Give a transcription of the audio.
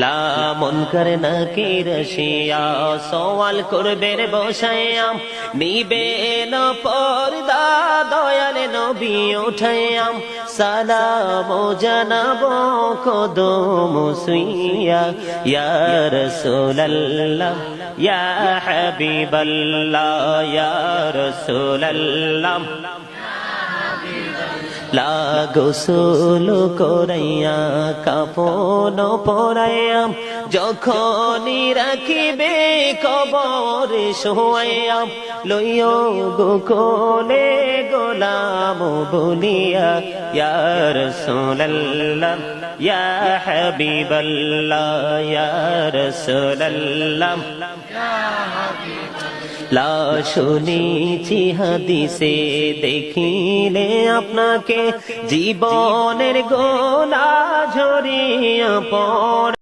লা মুনকার নাকির শিয়া সওয়াল করবেন বসায়া নিবে না পর্দা দয়াল নবী উঠায়া সালাম জানাব কদম সুইয়া ইয়া রাসূলুল্লাহ ইয়া হাবিবাল্লাহ ইয়া রাসূলুল্লাহ লা গোসল করাইয়া কাফন পরাইয়া যখনই রাখিবে কবরে শোয়াইয়া লইও গো কোলে গোলাম বলিয়া ইয়া রাসূলুল্লাহ ইয়া হাবিবাল্লাহ ইয়া রাসূলুল্লাহ লা শুনেছি হাদিসে দেখিলে আপনাকে জীবনের গোলা ঝরিয়া পড়ে